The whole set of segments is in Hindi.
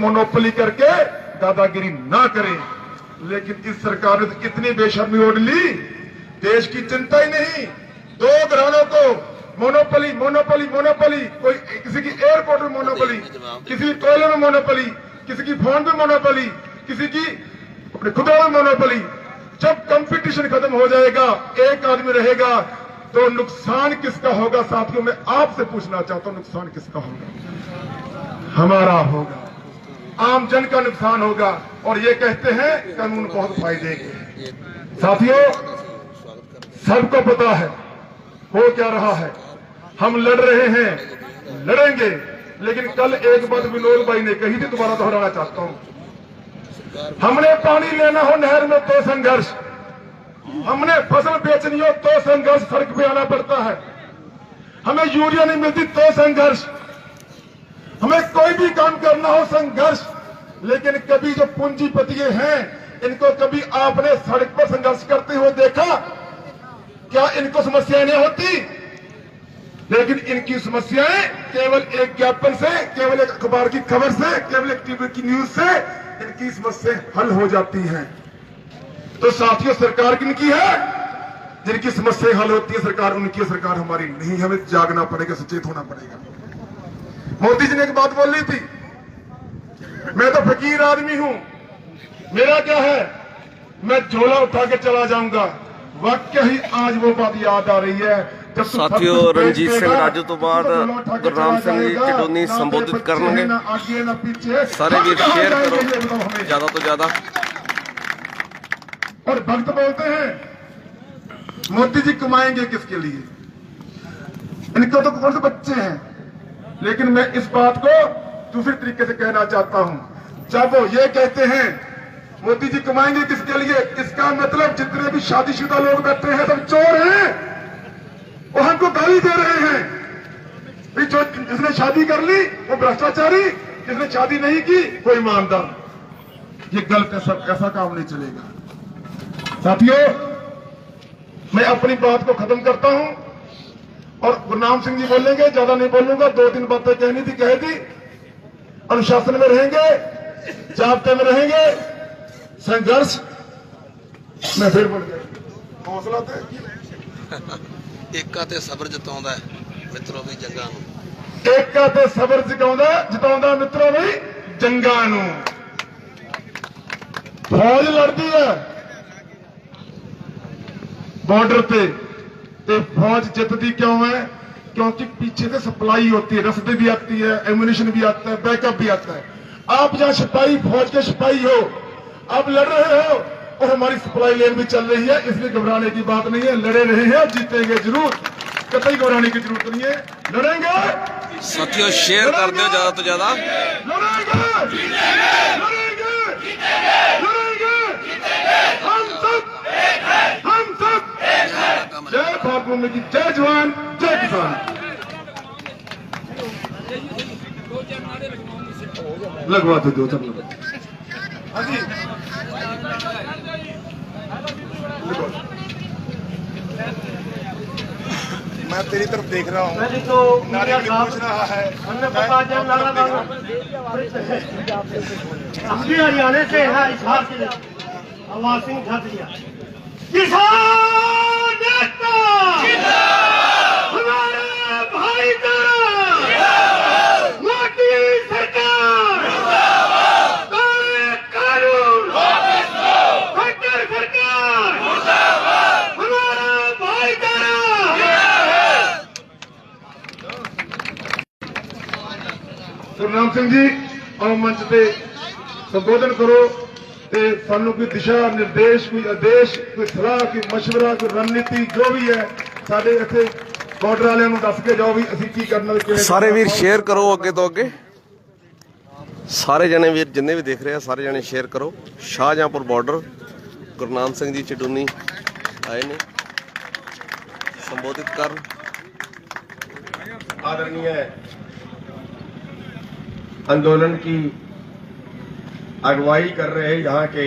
मोनोपोली करके दादागिरी ना करें। लेकिन इस सरकार ने तो इतनी बेशर्मी ओढ़ ली, देश की चिंता ही नहीं। 2 घरानों को मोनोपोली मोनोपोली मोनोपोली, कोई किसी की एयरपोर्ट में मोनोपोली, किसी की कोयले में मोनोपोली, किसी की फोन में मोनोपोली, किसी की अपने खुदा में मोनोपोली। जब कंपटीशन खत्म हो जाएगा, एक आदमी रहेगा, तो नुकसान किसका होगा? साथियों, मैं आपसे पूछना चाहता हूं, नुकसान किसका होगा? हमारा होगा, आम जन का नुकसान होगा। और ये कहते हैं कानून बहुत फायदे के। साथियों, सबको पता है हो क्या रहा है। हम लड़ रहे हैं, लड़ेंगे, लेकिन कल एक बात विनोद भाई ने कही थी, दोबारा दोहराना चाहता हूं। हमने पानी लेना हो नहर में तो संघर्ष, हमने फसल बेचनी हो तो संघर्ष, सड़क पे आना पड़ता है। हमें यूरिया नहीं मिलती तो संघर्ष, हमें कोई भी काम करना हो संघर्ष। लेकिन कभी जो पूंजीपति हैं, इनको कभी आपने सड़क पर संघर्ष करते हुए देखा? क्या इनको समस्याएं नहीं होती? लेकिन इनकी समस्याएं केवल एक ज्ञापन से, केवल एक अखबार की खबर से, केवल एक टीवी की न्यूज से इनकी समस्याएं हल हो जाती हैं। तो साथियों, सरकार किनकी है? जिनकी समस्याएं हल होती है सरकार उनकी, सरकार हमारी नहीं। हमें जागना पड़ेगा, सचेत होना पड़ेगा। मोदी जी ने एक बात बोल ली थी, मैं तो फकीर आदमी हूं, मेरा क्या है, मैं झोला उठा के चला जाऊंगा। वाकई ही आज वो बात याद आ रही है। जब साथियों, रणजीत सिंह राजू तो बाद गुरनाम सिंह जी चिटोनी संबोधित करेंगे। सारे भी शेयर करो ज्यादा तो ज्यादा। और भक्त बोलते हैं मोदी जी कमाएंगे किसके लिए? इनको तो कौन से बच्चे हैं? लेकिन मैं इस बात को दूसरे तरीके से कहना चाहता हूं। जब वो ये कहते हैं मोदी जी कमाएंगे किसके लिए, इसका मतलब जितने भी शादीशुदा लोग बैठे हैं सब चोर हैं, वो हमको गाली दे रहे हैं। जो जिसने शादी कर ली वो भ्रष्टाचारी, जिसने शादी नहीं की वो ईमानदार। ये गलत है, सब ऐसा काम नहीं चलेगा। साथियों, मैं अपनी बात को खत्म करता हूं और गुरनाम सिंह जी बोलेंगे, ज्यादा नहीं बोलूंगा। 2-3 बातें कहनी थी, कह दी। अनुशासन में रहेंगे, जाब्ते में रहेंगे, संघर्ष में फिर बढ़ गए। हौसला ਏਕਾ ਤੇ ਸਬਰ ਜਤਾਉਂਦਾ ਮਿੱਤਰੋ ਵੀ ਜੰਗਾਂ ਨੂੰ, ਏਕਾ ਤੇ ਸਬਰ ਜਤਾਉਂਦਾ ਮਿੱਤਰੋ ਵੀ ਜੰਗਾਂ ਨੂੰ। फौज लड़ती है बॉर्डर पे, तो फौज जितती क्यों है? क्योंकि पीछे से सप्लाई होती है, रस्ते भी आती है, एम्युनिशन भी आता है, बैकअप भी आता है। आप जहां सिपाही, फौज के सिपाही हो, आप लड़ रहे हो और हमारी सप्लाई लेन भी चल रही है, इसलिए घबराने की बात नहीं है। लड़े रहे हैं, जीतेंगे जरूर, कतई घबराने की जरूरत नहीं है। लड़ेंगे। साथियों, शेयर कर दो ज्यादा तो ज्यादा। लड़ेंगे, लड़ेंगे, लड़ेंगे, हम सब जय मातृभूमि की, जय जवान, जय किसान। लगवा दो सब लोग। हाँ जी, मैं तेरी तरफ देख रहा हूँ, नारे पूछ रहा है। हरियाणा से है, इशार से आवाज सिंह खत्रिया किसान नेता हमारे भाई का मोदी सरकार कानून फटर सरकार हमारा भाईचारा। गुरनाम सिंह जी आओ मंच पे संबोधन करो ते सानू कोई दिशा निर्देश, कोई आदेश, कोई सलाह, कोई मशवरा, कोई रणनीति जो भी है साडे इत्थे बॉर्डर वालियां नूं दस के जाओ भी असीं की करना ते किवें। सारे वीर शेयर करो अगे तो अगे, सारे जने वीर जिन्ने भी देख रहे हैं सारे जने शेयर करो। शाहजहांपुर बॉर्डर गुरनाम सिंह जी चिटोनी आए ने संबोधित कर। आदरणीय आंदोलन की अगुवाई कर रहे यहाँ के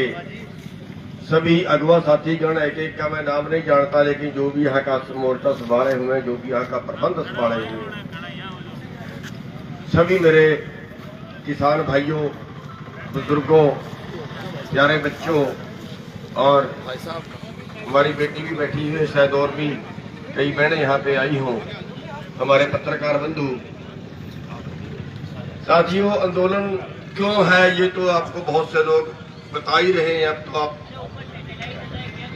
सभी अगवा साथीगण, एक एक का मैं नाम नहीं जानता, लेकिन जो भी यहाँ का मोर्चा संभाले हुए, जो भी यहाँ का प्रबंध संभाले हुए, सभी मेरे किसान भाइयों, बुजुर्गों, प्यारे बच्चों और हमारी बेटी भी बैठी हुई है, शायद और भी कई बहनें यहाँ पे आई हों, हमारे पत्रकार बंधु साथियों, आंदोलन क्यों है ये तो आपको बहुत से लोग बता ही रहे हैं। अब तो आप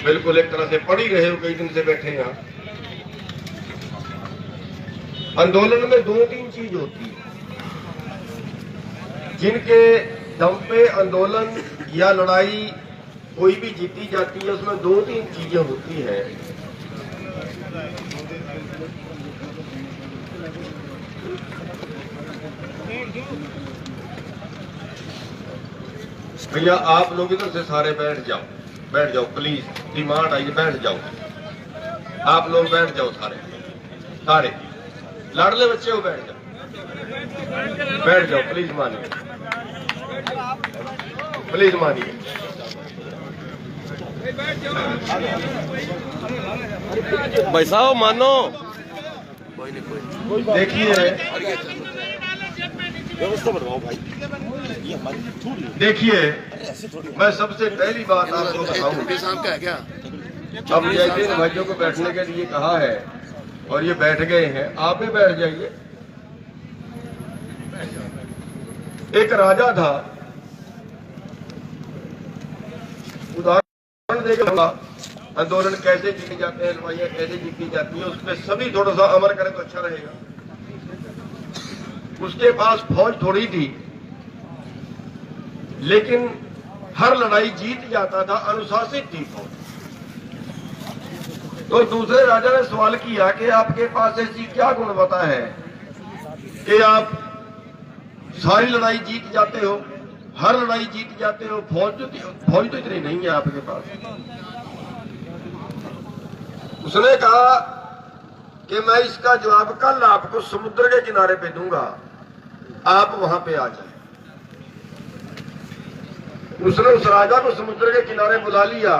बिल्कुल एक तरह से पढ़ ही रहे हो, कई दिन से बैठे यहाँ। आंदोलन में 2-3 चीज होती है जिनके दम पे आंदोलन या लड़ाई कोई भी जीती जाती है। उसमें 2-3 चीजें होती हैं। भैया आप लोग इधर से सारे बैठ जाओ प्लीज, डिमांड आई, बैठ जाओ, आप लोग बैठ जाओ, सारे लाडले बच्चे हो, बैठ जाओ प्लीज, मानिए, प्लीज मानिए। भाई साहब मानो, देखिए व्यवस्था बनवाओ भाई। देखिए, मैं सबसे पहली बात आपको बताऊं, शाम का है क्या? अब जैसे इन भाइयों को बैठने के लिए कहा है और ये बैठ गए हैं, आप भी बैठ जाइए। एक राजा था, उदाहरण देकर आंदोलन कैसे जीते जाते हैं, लड़ाइयां कैसे जीती जाती है, उसमें सभी थोड़ा सा अमल करें तो अच्छा रहेगा। उसके पास फौज थोड़ी थी, लेकिन हर लड़ाई जीत जाता था, अनुशासित थी फौज। तो दूसरे राजा ने सवाल किया कि आपके पास ऐसी क्या गुणवत्ता है कि आप सारी लड़ाई जीत जाते हो, हर लड़ाई जीत जाते हो, फौज तो इतनी नहीं है आपके पास। उसने कहा कि मैं इसका जवाब कल आपको समुद्र के किनारे पे दूंगा, आप वहां पे आ जाए। उसने उस राजा को समुद्र के किनारे बुला लिया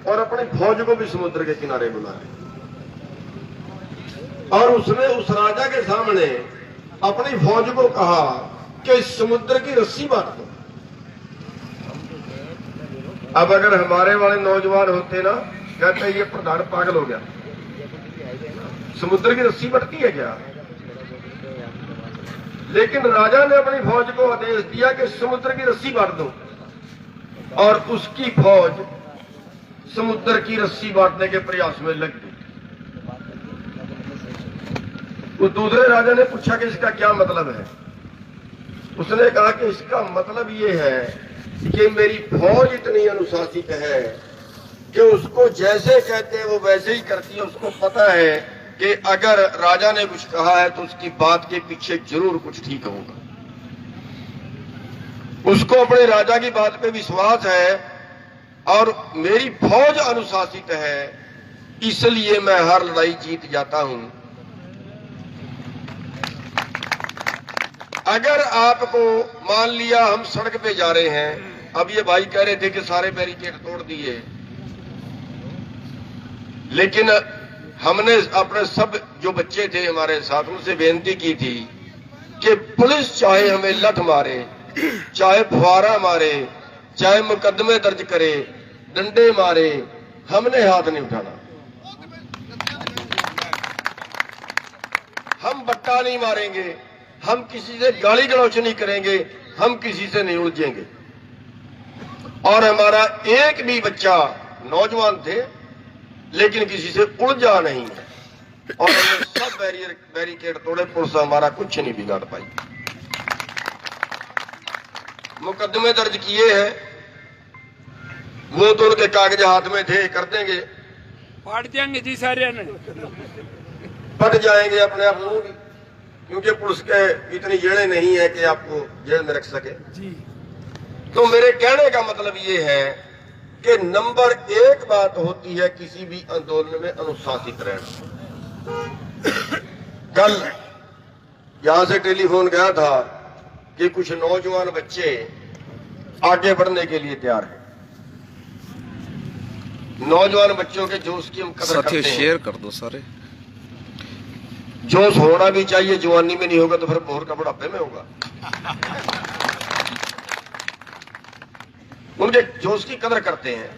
और अपनी फौज को भी समुद्र के किनारे बुला लिया, और उसने उस राजा के सामने अपनी फौज को कहा कि समुद्र की रस्सी बांट दो। अब अगर हमारे वाले नौजवान होते ना, कहते ये प्रधान पागल हो गया, समुद्र की रस्सी बढ़ती है क्या? लेकिन राजा ने अपनी फौज को आदेश दिया कि समुद्र की रस्सी बांट दो, और उसकी फौज समुद्र की रस्सी बांटने के प्रयास में लग गई। तो दूसरे राजा ने पूछा कि इसका क्या मतलब है? उसने कहा कि इसका मतलब ये है कि मेरी फौज इतनी अनुशासित है कि उसको जैसे कहते हैं वो वैसे ही करती है। उसको पता है कि अगर राजा ने कुछ कहा है तो उसकी बात के पीछे जरूर कुछ ठीक होगा। उसको अपने राजा की बात पे विश्वास है, और मेरी फौज अनुशासित है, इसलिए मैं हर लड़ाई जीत जाता हूं। अगर आपको मान लिया हम सड़क पे जा रहे हैं, अब ये भाई कह रहे थे कि सारे बैरिकेड तोड़ दिए, लेकिन हमने अपने सब जो बच्चे थे हमारे साथ उनसे बेनती की थी कि पुलिस चाहे हमें लठ मारे, चाहे फुहारा मारे, चाहे मुकदमे दर्ज करे, डंडे मारे, हमने हाथ नहीं उठाना। हम बट्टा नहीं मारेंगे, हम किसी से गाली गलौच नहीं करेंगे, हम किसी से नहीं उलझेंगे। और हमारा एक भी बच्चा, नौजवान थे लेकिन किसी से उलझा नहीं है, और हमने सब बैरिकेड तोड़े, पुलिस हमारा कुछ नहीं बिगाड़ पाई। मुकदमे दर्ज किए हैं, वो तो उनके कागज हाथ में थे, कर देंगे, फाड़ देंगे जी, सारे ने फट जाएंगे अपने आप लोग, क्योंकि पुलिस के इतनी जेड़े नहीं है कि आपको जेल में रख सके जी। तो मेरे कहने का मतलब ये है कि नंबर 1 बात होती है किसी भी आंदोलन में अनुशासित रहना। कल यहां से टेलीफोन गया था कि कुछ नौजवान बच्चे आगे बढ़ने के लिए तैयार हैं। नौजवान बच्चों के जोश की हम कदर करते साथियों हैं। शेयर कर दो सारे। जोश होना भी चाहिए, जवानी में नहीं होगा तो फिर भोर का बुढ़ापे में होगा। उनके जोश की कदर करते हैं,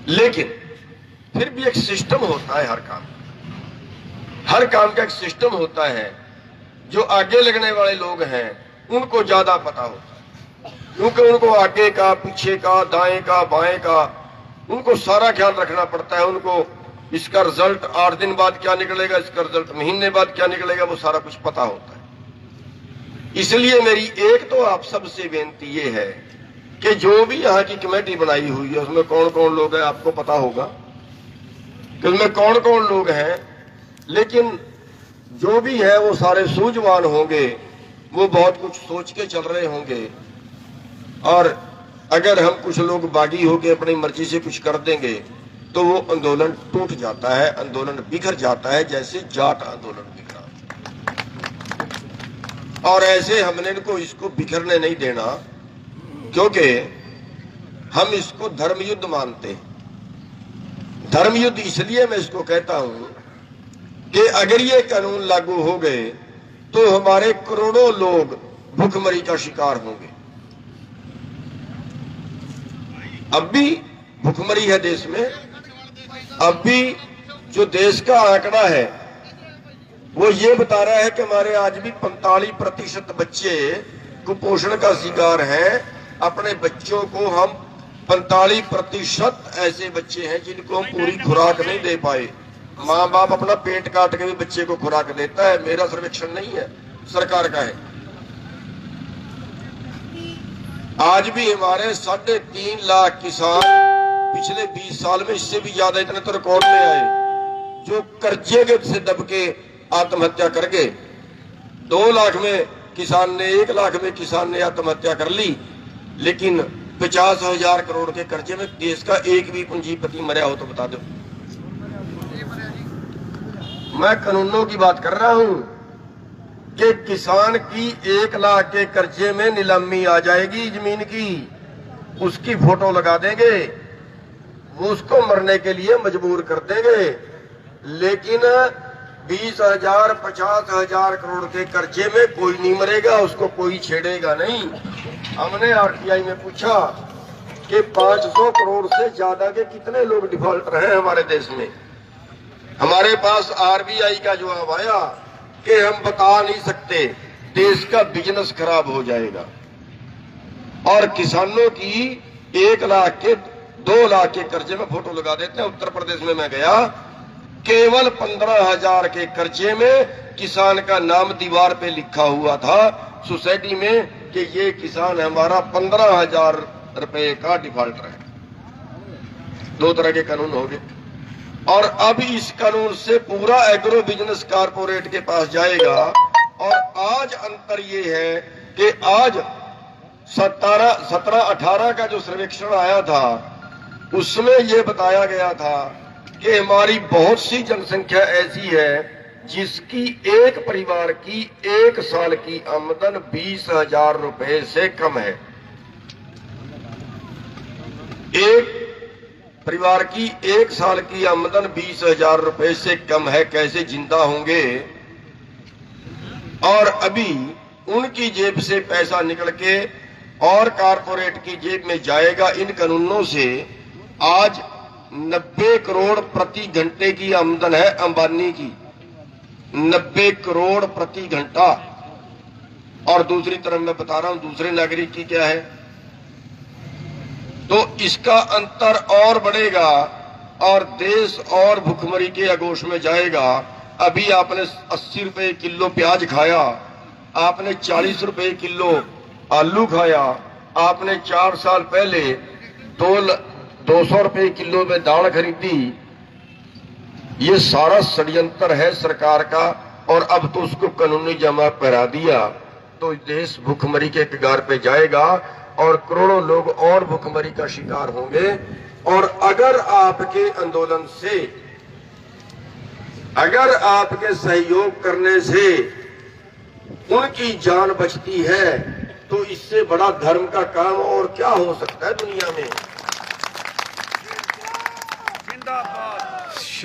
लेकिन फिर भी एक सिस्टम होता है। हर काम का एक सिस्टम होता है। जो आगे लगने वाले लोग हैं उनको ज्यादा पता होता है, क्योंकि उनको आगे का, पीछे का, दाएं का, बाएं का, उनको सारा ख्याल रखना पड़ता है। उनको इसका रिजल्ट 8 दिन बाद क्या निकलेगा, इसका रिजल्ट महीने बाद क्या निकलेगा, वो सारा कुछ पता होता है। इसलिए मेरी एक तो आप सबसे बेनती ये है कि जो भी यहाँ की कमेटी बनाई हुई है उसमें कौन कौन लोग हैं आपको पता होगा कि उसमें कौन कौन लोग हैं, लेकिन जो भी है वो सारे सूझवान होंगे, वो बहुत कुछ सोच के चल रहे होंगे। और अगर हम कुछ लोग बागी होके अपनी मर्जी से कुछ कर देंगे तो वो आंदोलन टूट जाता है, आंदोलन बिखर जाता है, जैसे जाट आंदोलन बिखरा। और ऐसे हमने इनको इसको बिखरने नहीं देना, क्योंकि हम इसको धर्म युद्ध मानते हैं। धर्म युद्ध इसलिए मैं इसको कहता हूं कि अगर ये कानून लागू हो गए तो हमारे करोड़ों लोग भूखमरी का शिकार होंगे। अब भी भूखमरी है देश में। अब भी जो देश का आंकड़ा है वो ये बता रहा है कि हमारे आज भी 45% बच्चे कुपोषण का शिकार हैं। अपने बच्चों को हम 45% ऐसे बच्चे हैं जिनको हम पूरी खुराक नहीं दे पाए। माँ बाप अपना पेट काट के भी बच्चे को खुराक देता है। मेरा सर्वेक्षण नहीं है, सरकार का है। आज भी हमारे 3.5 लाख किसान पिछले 20 साल में, इससे भी ज्यादा, इतने तो रिकॉर्ड में आए, जो कर्जे के से दब के आत्महत्या कर गए। 2 लाख में किसान ने, 1 लाख में किसान ने आत्महत्या कर ली, लेकिन 50,000 करोड़ के कर्जे में देश का एक भी पूंजीपति मरा हो तो बता दो। मैं कानूनों की बात कर रहा हूं कि किसान की 1 लाख के कर्जे में नीलामी आ जाएगी जमीन की, उसकी फोटो लगा देंगे, वो उसको मरने के लिए मजबूर कर देंगे। लेकिन 20,000 50,000 करोड़ के कर्जे में कोई नहीं मरेगा, उसको कोई छेड़ेगा नहीं। हमने आरटीआई में पूछा कि 500 करोड़ से ज्यादा के कितने लोग डिफॉल्टर हैं हमारे देश में। हमारे पास आरबीआई का जवाब आया कि हम बता नहीं सकते, देश का बिजनेस खराब हो जाएगा। और किसानों की 1 लाख के 2 लाख के कर्जे में फोटो लगा देते हैं। उत्तर प्रदेश में मैं गया, केवल 15,000 के कर्जे में किसान का नाम दीवार पे लिखा हुआ था सोसाइटी में कि ये किसान हमारा 15,000 रुपए का डिफॉल्टर है। 2 तरह के कानून हो गए। और अब इस कानून से पूरा एग्रो बिजनेस कारपोरेट के पास जाएगा। और आज अंतर ये है कि आज 17-18 का जो सर्वेक्षण आया था उसमें ये बताया गया था कि हमारी बहुत सी जनसंख्या ऐसी है जिसकी एक परिवार की 1 साल की आमदन 20,000 रुपए से कम है। एक परिवार की 1 साल की आमदन 20,000 रुपए से कम है, कैसे जिंदा होंगे। और अभी उनकी जेब से पैसा निकल के और कारपोरेट की जेब में जाएगा इन कानूनों से। आज 90 करोड़ प्रति घंटे की आमदन है अंबानी की, 90 करोड़ प्रति घंटा। और दूसरी तरफ मैं बता रहा हूं दूसरे नागरिक की क्या है, तो इसका अंतर और बढ़ेगा और देश और भुखमरी के आगोश में जाएगा। अभी आपने 80 रुपए किलो प्याज खाया, आपने 40 रुपए किलो आलू खाया, आपने 4 साल पहले 200 रुपए किलो में दाल खरीदी। ये सारा षड्यंत्र है सरकार का। और अब तो उसको कानूनी जमा पहरा दिया तो देश भुखमरी के कगार पे जाएगा और करोड़ों लोग और भुखमरी का शिकार होंगे। और अगर आपके आंदोलन से, अगर आपके सहयोग करने से उनकी जान बचती है तो इससे बड़ा धर्म का काम और क्या हो सकता है दुनिया में।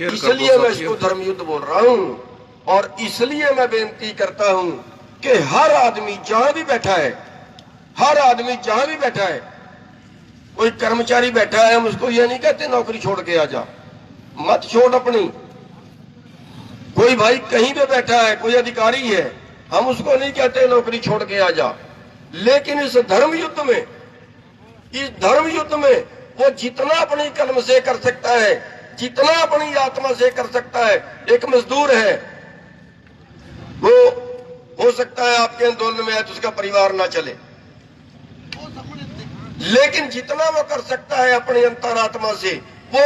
इसलिए मैं इसको धर्म युद्ध बोल रहा हूं। और इसलिए मैं बेनती करता हूं कि हर आदमी जहां भी बैठा है, हर आदमी जहां भी बैठा है, कोई कर्मचारी बैठा है, हम उसको ये नहीं कहते नौकरी छोड़ के आ जा, मत छोड़ अपनी। कोई भाई कहीं पे बैठा है, कोई अधिकारी है, हम उसको नहीं कहते नौकरी छोड़ के आ जा। लेकिन इस धर्म युद्ध में वो जितना अपनी कलम से कर सकता है, जितना अपनी आत्मा से कर सकता है। एक मजदूर है, वो हो सकता है आपके आंदोलन में है तो उसका परिवार ना चले, लेकिन जितना वो कर सकता है अपनी अंतरात्मा से, वो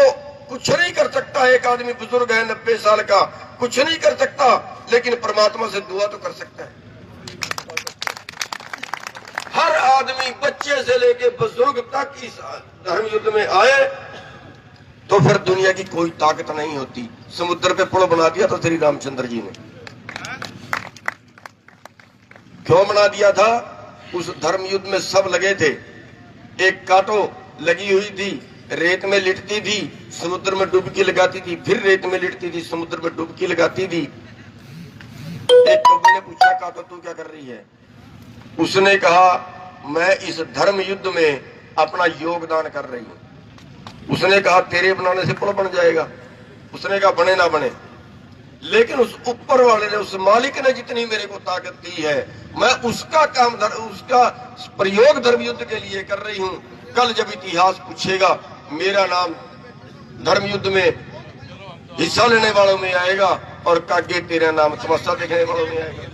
कुछ नहीं कर सकता। एक आदमी बुजुर्ग है 90 साल का, कुछ नहीं कर सकता, लेकिन परमात्मा से दुआ तो कर सकता है। हर आदमी बच्चे से लेके बुजुर्ग तक इस धर्म युद्ध में आए तो फिर दुनिया की कोई ताकत नहीं होती। समुद्र पे पुल बना दिया था श्री रामचंद्र जी ने, क्यों बना दिया था? उस धर्म युद्ध में सब लगे थे। एक कांटो लगी हुई थी, रेत में लिटती थी, समुद्र में डुबकी लगाती थी, फिर रेत में लिटती थी, समुद्र में डुबकी लगाती थी। एक कौवे ने पूछा, कांटो तू क्या कर रही है? उसने कहा, मैं इस धर्म युद्ध में अपना योगदान कर रही हूं। उसने कहा, तेरे बनाने से पुल बन जाएगा? उसने कहा, बने ना बने, लेकिन उस ऊपर वाले ने, उस मालिक ने जितनी मेरे को ताकत दी है, मैं उसका काम उसका प्रयोग धर्म युद्ध के लिए कर रही हूं। कल जब इतिहास पूछेगा, मेरा नाम धर्म युद्ध में हिस्सा लेने वालों में आएगा और कागे तेरा नाम तमाशा देखने वालों में आएगा।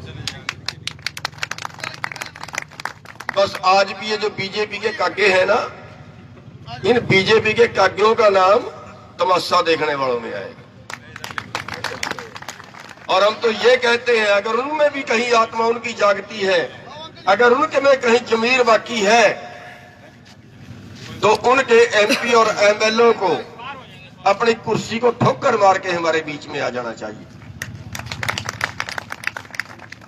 बस आज भी ये जो बीजेपी के कागे हैं ना, इन बीजेपी के काग्यों का नाम तमाशा देखने वालों में आएगा। और हम तो ये कहते हैं, अगर उनमें भी कहीं आत्मा उनकी जागती है, अगर उनके में कहीं जमीर बाकी है, तो उनके एमपी और एमएलए को अपनी कुर्सी को ठोकर मार के हमारे बीच में आ जाना चाहिए।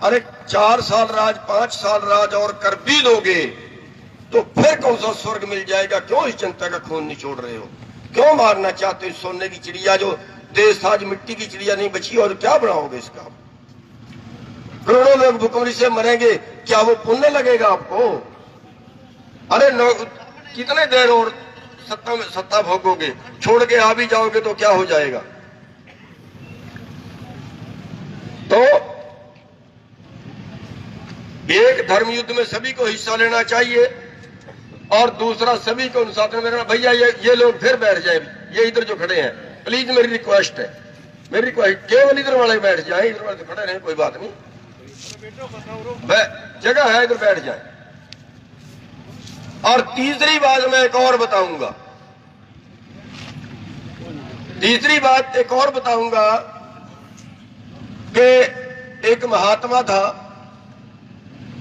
अरे 4 साल राज, 5 साल राज और कर भी लोगे तो फिर कौन सा स्वर्ग मिल जाएगा? क्यों इस जनता का खून निचोड़ रहे हो? क्यों मारना चाहते हो सोने की चिड़िया? जो देश आज मिट्टी की चिड़िया नहीं बची, और क्या बनाओगे इसका? करोड़ों लोग भूखमरी से मरेंगे, क्या वो पुण्य लगेगा आपको? अरे कितने देर और सत्ता भोगोगे? छोड़ के आ भी जाओगे तो क्या हो जाएगा? तो एक धर्म युद्ध में सभी को हिस्सा लेना चाहिए, और दूसरा सभी को साथ में मेरा भैया ये लोग फिर बैठ जाए, ये इधर जो खड़े हैं, प्लीज मेरी रिक्वेस्ट है, मेरी रिक्वेस्ट, केवल इधर वाले बैठ जाए, इधर वाले खड़े रहे, कोई बात नहीं, जगह है, इधर बैठ जाए। और तीसरी बात मैं एक और बताऊंगा, कि एक महात्मा था,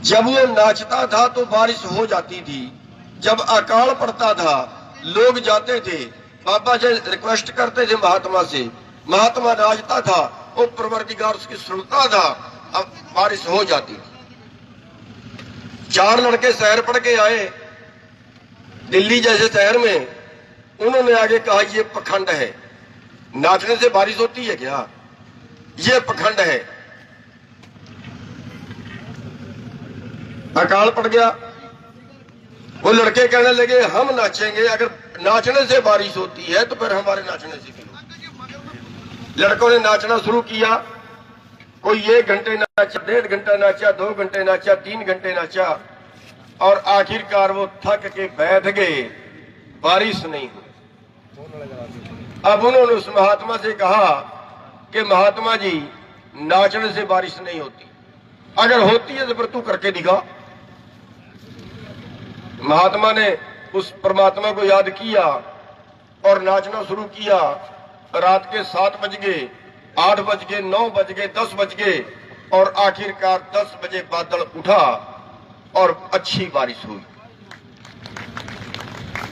जब वो नाचता था तो बारिश हो जाती थी, जब अकाल पड़ता था लोग जाते थे, बाबा जी रिक्वेस्ट करते थे महात्मा से, महात्मा नाचता था, वो परवरदिगार उसकी सुनता था, अब बारिश हो जाती थी। 4 लड़के शहर पढ़ के आए दिल्ली जैसे शहर में, उन्होंने आगे कहा, ये पखंड है, नाचने से बारिश होती है क्या? ये पखंड है। अकाल पड़ गया, वो लड़के कहने लगे, हम नाचेंगे, अगर नाचने से बारिश होती है तो फिर हमारे नाचने से क्यों? लड़कों ने नाचना शुरू किया, कोई 1 घंटे नाचा, 1.5 घंटा नाचा, 2 घंटे नाचा, 3 घंटे नाचा, और आखिरकार वो थक के बैठ गए, बारिश नहीं हुई। अब उन्होंने उस महात्मा से कहा कि महात्मा जी, नाचने से बारिश नहीं होती, अगर होती है तो फिर तू करके दिखा। महात्मा ने उस परमात्मा को याद किया और नाचना शुरू किया। रात के 7 बज गए, 8 बज गए, 9 बज गए, 10 बज गए, और आखिरकार 10 बजे बादल उठा और अच्छी बारिश हुई।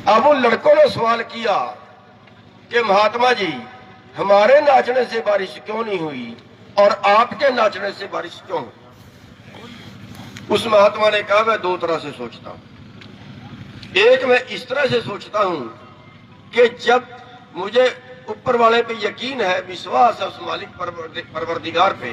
अब उन लड़कों ने सवाल किया कि महात्मा जी, हमारे नाचने से बारिश क्यों नहीं हुई और आपके नाचने से बारिश क्यों हुई? उस महात्मा ने कहा, मैं 2 तरह से सोचता हूं। एक, मैं इस तरह से सोचता हूं कि जब मुझे ऊपर वाले पे यकीन है, विश्वास है उस मालिक परवरदिगार पे,